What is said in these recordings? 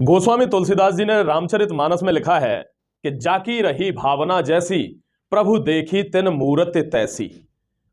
गोस्वामी तुलसीदास जी ने रामचरितमानस में लिखा है कि जाकी रही भावना जैसी, प्रभु देखी तिन मूरत तैसी।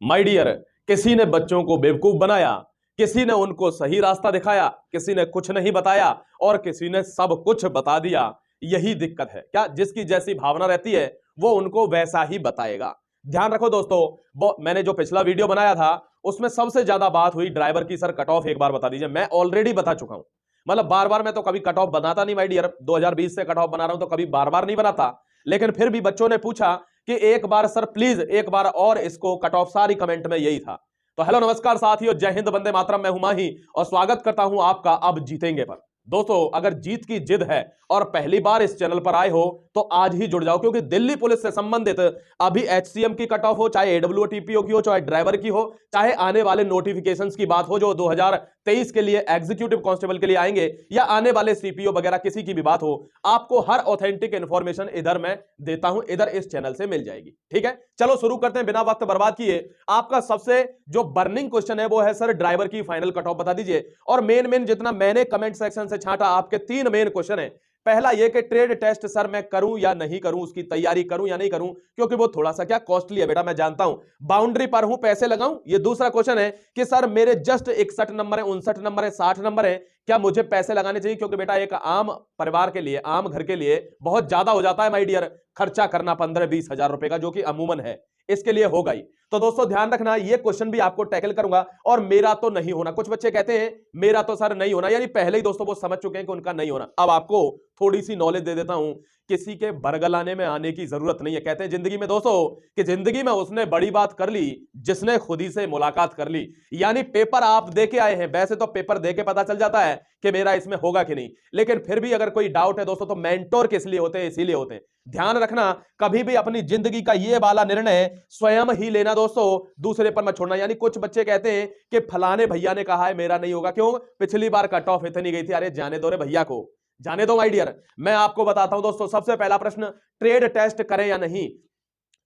माय डियर, किसी ने बच्चों को बेवकूफ बनाया, किसी ने उनको सही रास्ता दिखाया, किसी ने कुछ नहीं बताया और किसी ने सब कुछ बता दिया। यही दिक्कत है क्या? जिसकी जैसी भावना रहती है वो उनको वैसा ही बताएगा। ध्यान रखो दोस्तों, मैंने जो पिछला वीडियो बनाया था उसमें सबसे ज्यादा बात हुई ड्राइवर की। सर कट ऑफ एक बार बता दीजिए। मैं ऑलरेडी बता चुका हूं, मतलब बार बार मैं तो कभी कट ऑफ बनाता नहीं माय डियर। 2020 से कट ऑफ बना रहा हूं तो कभी बार बार नहीं बनाता, लेकिन फिर भी बच्चों ने पूछा कि एक बार सर प्लीज एक बार और इसको कट ऑफ। सारी कमेंट में यही था। तो हेलो नमस्कार साथियों, जय हिंद वंदे मातरम। मैं हूं माही और स्वागत करता हूं आपका अब जीतेंगे पर। दोस्तों, अगर जीत की जिद है और पहली बार इस चैनल पर आए हो तो आज ही जुड़ जाओ, क्योंकि दिल्ली पुलिस से संबंधित अभी एचसीएम की कट ऑफ हो, चाहे एडब्ल्यूटीपीओ की हो, चाहे ड्राइवर की हो, चाहे आने वाले नोटिफिकेशंस की बात हो जो 2023 के लिए एग्जीक्यूटिव कांस्टेबल के लिए आएंगे, या आने वाले सीपीओ वगैरह किसी की भी बात हो, आपको हर ऑथेंटिक इंफॉर्मेशन इधर मैं देता हूं, इधर इस चैनल से मिल जाएगी। ठीक है, चलो शुरू करते हैं बिना वक्त बर्बाद किए। आपका सबसे जो बर्निंग क्वेश्चन है वो है सर ड्राइवर की फाइनल कट ऑफ बता दीजिए। और मेन जितना मैंने कमेंट सेक्शन से छांटा, आपके तीन मेन क्वेश्चन है। पहला यह कि ट्रेड टेस्ट सर मैं करूं या नहीं करूं, उसकी तैयारी करूं या नहीं करूं, क्योंकि वो थोड़ा सा क्या कॉस्टली है बेटा, मैं जानता हूं। बाउंड्री पर हूं, पैसे लगाऊं। ये दूसरा क्वेश्चन है कि सर मेरे जस्ट 61 नंबर है, 59 नंबर है, 60 नंबर है, क्या मुझे पैसे लगाने चाहिए? क्योंकि बेटा एक आम परिवार के लिए, आम घर के लिए बहुत ज्यादा हो जाता है माय डियर खर्चा करना 15-20 हजार रुपए का, जो कि अमूमन है, इसके लिए होगा ही। तो दोस्तों ध्यान रखना, ये क्वेश्चन भी आपको टैकल करूंगा। और मेरा तो नहीं होना, कुछ बच्चे कहते हैं मेरा तो सर नहीं होना, यानी पहले ही दोस्तों वो समझ चुके हैं कि उनका नहीं होना। अब आपको थोड़ी सी नॉलेज दे देता हूं, किसी के बरगलाने में आने की जरूरत नहीं है। कहते हैं जिंदगी में दोस्तों कि जिंदगी में उसने बड़ी बात कर ली जिसने खुद ही से मुलाकात कर ली। यानी पेपर आप दे के आए हैं, वैसे तो पेपर दे के पता चल जाता है कि मेरा इसमें होगा कि नहीं, लेकिन फिर भी अगर कोई डाउट है दोस्तों तो मेंटोर किस लिए होते हैं? इसीलिए होते हैं। ध्यान रखना, कभी भी अपनी जिंदगी का ये वाला निर्णय स्वयं ही लेना दोस्तों, दूसरे पर मत छोड़ना। यानी कुछ बच्चे कहते हैं कि फलाने भैया ने कहा है मेरा नहीं होगा, क्यों? पिछली बार कट ऑफ इतनी गई थी। अरे जाने दो रे भैया को, जाने दो माय डियर। मैं आपको बताता हूं दोस्तों, सबसे पहला प्रश्न, ट्रेड टेस्ट करें या नहीं।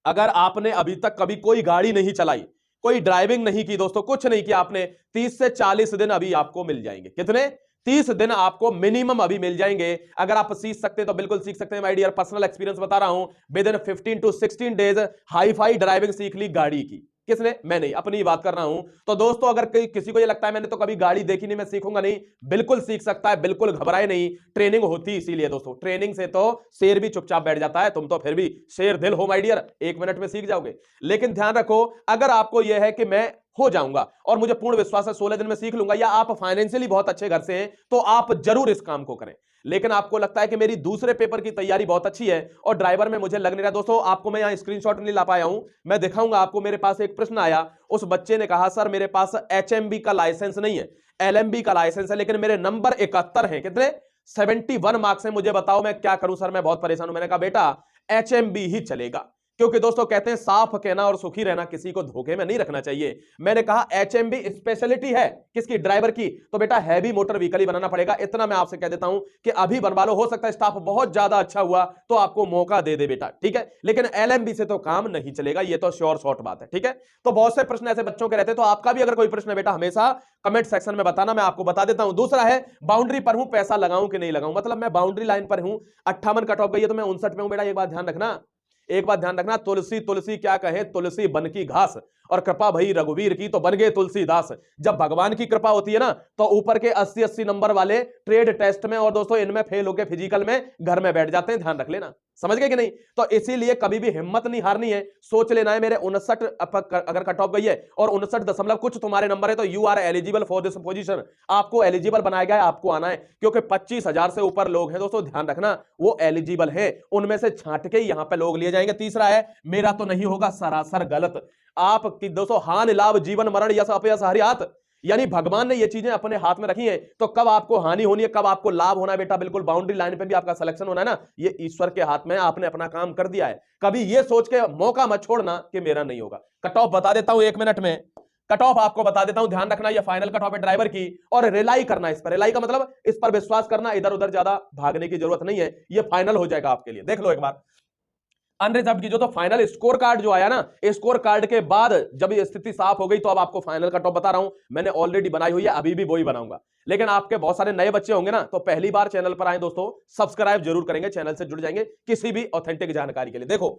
अगर आपने अभी तक कभी कोई गाड़ी नहीं चलाई, कोई ड्राइविंग नहीं की दोस्तों, कुछ नहीं किया आपने, 30 से 40 दिन अभी आपको मिल जाएंगे। कितने? 30 दिन आपको मिनिमम अभी मिल जाएंगे। अगर आप सीख सकते हैं तो बिल्कुल सीख सकते हैं माय डियर। पर्सनल एक्सपीरियंस बता रहा हूं, with in 15 to 16 days hi fi driving सीख ली गाड़ी की। किसने? मैं नहीं, अपनी बात कर रहा हूं। तो दोस्तों अगर किसी को ये लगता है मैंने तो कभी गाड़ी देखी नहीं, मैं सीखूंगा नहीं, बिल्कुल सीख सकता है, बिल्कुल घबराए नहीं। ट्रेनिंग होती इसीलिए दोस्तों, ट्रेनिंग से तो शेर भी चुपचाप बैठ जाता है, तुम तो फिर भी शेर दिल हो माय डियर, 1 मिनट में सीख जाओगे। लेकिन ध्यान रखो, अगर आपको यह है कि मैं हो जाऊंगा और मुझे पूर्ण विश्वास है 16 दिन में सीख लूंगा, या आप फाइनेंशियली बहुत अच्छे घर से हैं, तो आप जरूर इस काम को करें। लेकिन आपको लगता है कि मेरी दूसरे पेपर की तैयारी बहुत अच्छी है और ड्राइवर में मुझे लग नहीं रहा, दोस्तों आपको मैं यहां स्क्रीनशॉट नहीं ला पाया हूं, मैं दिखाऊंगा आपको। मेरे पास एक प्रश्न आया, उस बच्चे ने कहा सर मेरे पास एचएमबी का लाइसेंस नहीं है, एलएमबी का लाइसेंस है, लेकिन मेरे नंबर 71 है। कितने? 71 मार्क्स है, मुझे बताओ मैं क्या करूं सर, मैं बहुत परेशान हूं। मैंने कहा बेटा एचएमबी ही चलेगा, क्योंकि दोस्तों कहते हैं साफ कहना और सुखी रहना, किसी को धोखे में नहीं रखना चाहिए। मैंने कहा एचएमबी स्पेशलिटी है किसकी? ड्राइवर की। तो बेटा हैवी मोटर व्हीकल ही बनाना पड़ेगा, इतना मैं आपसे कह देता हूं कि अभी बनवा लो। हो सकता है स्टाफ बहुत ज्यादा अच्छा हुआ तो आपको मौका दे दे बेटा, ठीक है, लेकिन एलएमबी से तो काम नहीं चलेगा, ये तो श्योर शॉर्ट बात है। ठीक है, तो बहुत से प्रश्न ऐसे बच्चों के रहते हैं, तो आपका भी अगर कोई प्रश्न है बेटा हमेशा कमेंट सेक्शन में बताना, मैं आपको बता देता हूं। दूसरा है बाउंड्री पर हूं, पैसा लगाऊं कि नहीं लगाऊं। मतलब मैं बाउंड्री लाइन पर हूं, 58 कट ऑफ गई है तो मैं 59 में हूं। बेटा एक बात ध्यान रखना, एक बात ध्यान रखना, तुलसी तुलसी क्या कहे, तुलसी बन की घास, और कृपा भई रघुवीर की तो बन गए तुलसीदास। जब भगवान की कृपा होती है ना, तो ऊपर के 80-80 नंबर वाले ट्रेड टेस्ट में और दोस्तों इनमें फेल होकर फिजिकल में घर में बैठ जाते हैं। ध्यान रख लेना, समझ गए कि नहीं? तो इसीलिए कभी भी हिम्मत नहीं हारनी है, सोच लेना है मेरे 59 अगर कट ऑफ गई है और 59 दशमलव कुछ तुम्हारे नंबर है, तो you are eligible for this position. आपको एलिजिबल बनाया गया है, आपको आना है, क्योंकि 25,000 से ऊपर लोग हैं दोस्तों, ध्यान रखना, वो एलिजिबल है, उनमें से छांट के यहां पे लोग लिए जाएंगे। तीसरा है मेरा तो नहीं होगा, सरासर गलत। आपकी दोस्तों हानि लाभ जीवन मरण यश अपयश हरियात, यानी भगवान ने ये चीजें अपने हाथ में रखी हैं, तो कब आपको हानि होनी है, कब आपको लाभ होना है बेटा, बिल्कुल बाउंड्री लाइन पे भी आपका सिलेक्शन होना है ना, ये ईश्वर के हाथ में, आपने अपना काम कर दिया है। कभी ये सोच के मौका मत छोड़ना कि मेरा नहीं होगा। कट ऑफ बता देता हूं 1 मिनट में, कट ऑफ आपको बता देता हूं, ध्यान रखना, ये फाइनल कट ऑफ है ड्राइवर की, और रिलाई करना इस पर। रिलाई का मतलब इस पर विश्वास करना, इधर उधर ज्यादा भागने की जरूरत नहीं है, ये फाइनल हो जाएगा आपके लिए। देख लो एक बार, अनरिजर्व्ड की जो तो फाइनल स्कोर कार्ड जो आया ना, स्कोर कार्ड के बाद जब ये स्थिति साफ हो गई तो अब आपको फाइनल कट ऑफ बता रहा हूं, मैंने ऑलरेडी बनाई हुई है, अभी भी वही बनाऊंगा। लेकिन आपके बहुत सारे नए बच्चे होंगे ना, तो पहली बार चैनल पर आए दोस्तों, सब्सक्राइब जरूर करेंगे, चैनल से जुड़ जाएंगे किसी भी ऑथेंटिक जानकारी के लिए। देखो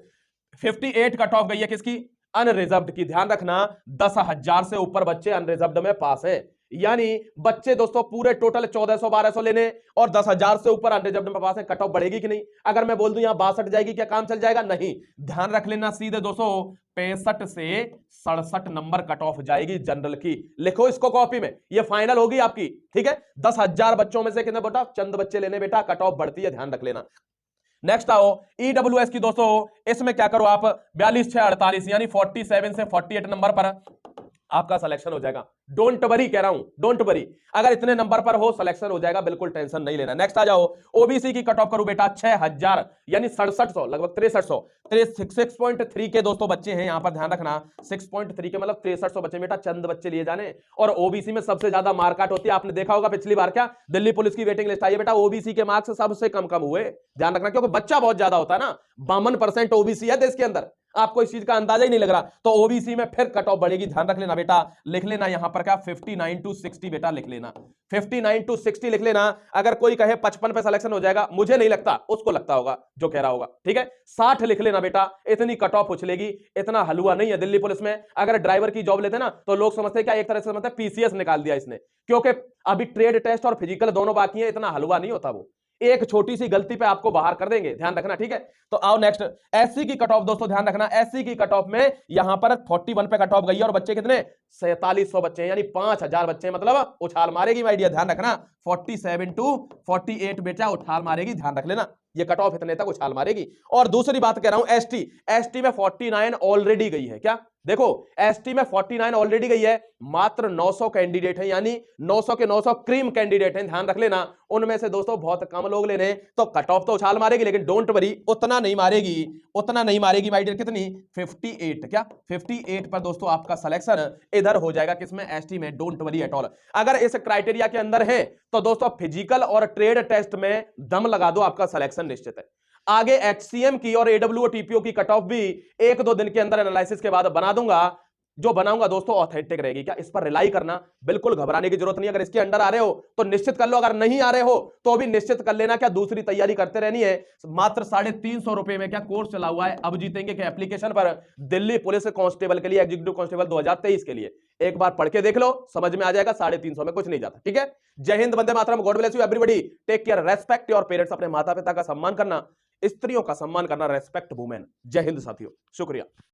58 कट ऑफ गई है किसकी, अनरिजर्व्ड की। ध्यान रखना 10,000 से ऊपर बच्चे अनरिजर्व्ड में पास हैं, यानी बच्चे दोस्तों पूरे टोटल 1400 1200 लेने और 10,000 से ऊपर अनरिजर्व्ड में पास है, कट ऑफ बढ़ेगी कि नहीं? अगर मैं बोल दूं यहां 62 जाएगी, क्या काम चल जाएगा? नहीं। ध्यान रख लेना, सीधे दोस्तों 65 से 67 नंबर कट ऑफ जाएगी जनरल की। लिखो इसको कॉपी में, ये फाइनल होगी आपकी, ठीक है। 10,000 बच्चों में से कितने बेटा, चंद बच्चे लेने बेटा, कट ऑफ बढ़ती है, ध्यान रख लेना। नेक्स्ट आओ ईडब्ल्यूएस की दोस्तों, इसमें क्या करो आप 42,648 यानी 47 से 48 नंबर पर आपका सिलेक्शन हो जाएगा। डोंट वरी कह रहा हूं, डोंट वरी, अगर इतने नंबर पर हो सिलेक्शन हो जाएगा, बिल्कुल टेंशन नहीं लेना। नेक्स्ट आ जाओ ओबीसी की कट ऑफ करूं बेटा 6,000 यानी 6700 लगभग 6300 6.3 के दोस्तों बच्चे हैं यहां पर, ध्यान रखना 6.3 के मतलब 6300 बच्चे बेटा, चंद बच्चे लिए जाने। और ओबीसी में सबसे ज्यादा मार्कआउट होती है, आपने देखा होगा पिछली बार क्या दिल्ली पुलिस की वेटिंग लिस्ट आई है बेटा, ओबीसी के मार्क्स सबसे कम हुए, ध्यान रखना, क्योंकि बच्चा बहुत ज्यादा होता है ना, 52% ओबीसी है देश के अंदर, आपको इस चीज का अंदाजा ही नहीं लग रहा। तो ओबीसी में फिर कट ऑफ बढ़ेगी, ध्यान रख लेना बेटा। लिख लेना यहां पर क्या 59 to 60 बेटा, लिख लेना 59 to 60 लिख लेना। अगर कोई कहे 55 पे सिलेक्शन हो जाएगा, मुझे नहीं लगता, उसको लगता होगा जो कह रहा होगा, ठीक है। 60 लिख लेना बेटा, इतनी कट ऑफ उछलेगी, इतना हलवा नहीं है दिल्ली पुलिस में। अगर ड्राइवर की जॉब लेते ना तो लोग समझते क्या, एक तरह से समझते पीसीएस निकाल दिया इसने, क्योंकि अभी ट्रेड टेस्ट और फिजिकल दोनों बाकी है, इतना हलवा नहीं होता वो, एक छोटी सी गलती पे आपको बाहर कर देंगे, ध्यान रखना, ठीक है। तो आओ नेक्स्ट एससी की कट ऑफ दोस्तों, ध्यान रखना एससी की कट ऑफ में यहां पर 41 पे कट ऑफ गई है और बच्चे कितने 4700 बच्चे हैं, यानी 5,000 बच्चे, मतलब उछाल मारेगी माय डियर, ध्यान रखना 47 to 48 बेटा उछाल मारेगी, ध्यान रख लेना, ये कट ऑफ इतने तक उछाल मारेगी। और दूसरी बात कह रहा हूं एसटी में 49 ऑलरेडी गई है, क्या देखो एसटी में 49 ऑलरेडी गई है, मात्र 900 कैंडिडेट हैं, यानी 900 के 900 क्रीम कैंडिडेट हैं, ध्यान रख लेना। उनमें से दोस्तों बहुत कम लोग ले रहे हैं, तो कट ऑफ तो उछाल मारेगी, लेकिन डोंट वरी उतना नहीं मारेगी माय डियर, कितनी 58, क्या 58 पर दोस्तों आपका सिलेक्शन इधर हो जाएगा, किसमें एसटी में, डोंट वरी एट ऑल। अगर इस क्राइटेरिया के अंदर है तो दोस्तों फिजिकल और ट्रेड टेस्ट में दम लगा दो, आपका सिलेक्शन निश्चित है। आगे एचसीएम की और एडब्ल्यूओ टीपीओ की कट ऑफ भी 1-2 दिन के अंदर एनालिसिस के बाद बना दूंगा, जो बनाऊंगा दोस्तों ऑथेंटिक रहेगी, क्या इस पर रिलाई करना, बिल्कुल घबराने की जरूरत नहीं। अगर इसके अंडर आ रहे हो तो निश्चित कर लो, अगर नहीं आ रहे हो तो भी निश्चित कर लेना, क्या दूसरी तैयारी करते रहनी है। मात्र 350 रुपए में क्या कोर्स चला हुआ है, अब जीतेंगे के एप्लीकेशन पर, दिल्ली पुलिस कांस्टेबल के लिए, एग्जीक्यूटिव कांस्टेबल 2023 के लिए। एक बार पढ़ के देख लो, समझ में आ जाएगा, 350 में कुछ नहीं जाता, ठीक है। जय हिंद, वंदे मातरम, God bless you everybody, take care, respect your parents, अपने माता पिता का सम्मान करना, स्त्रियों का सम्मान करना, रेस्पेक्ट वुमेन। जय हिंद साथियों, शुक्रिया।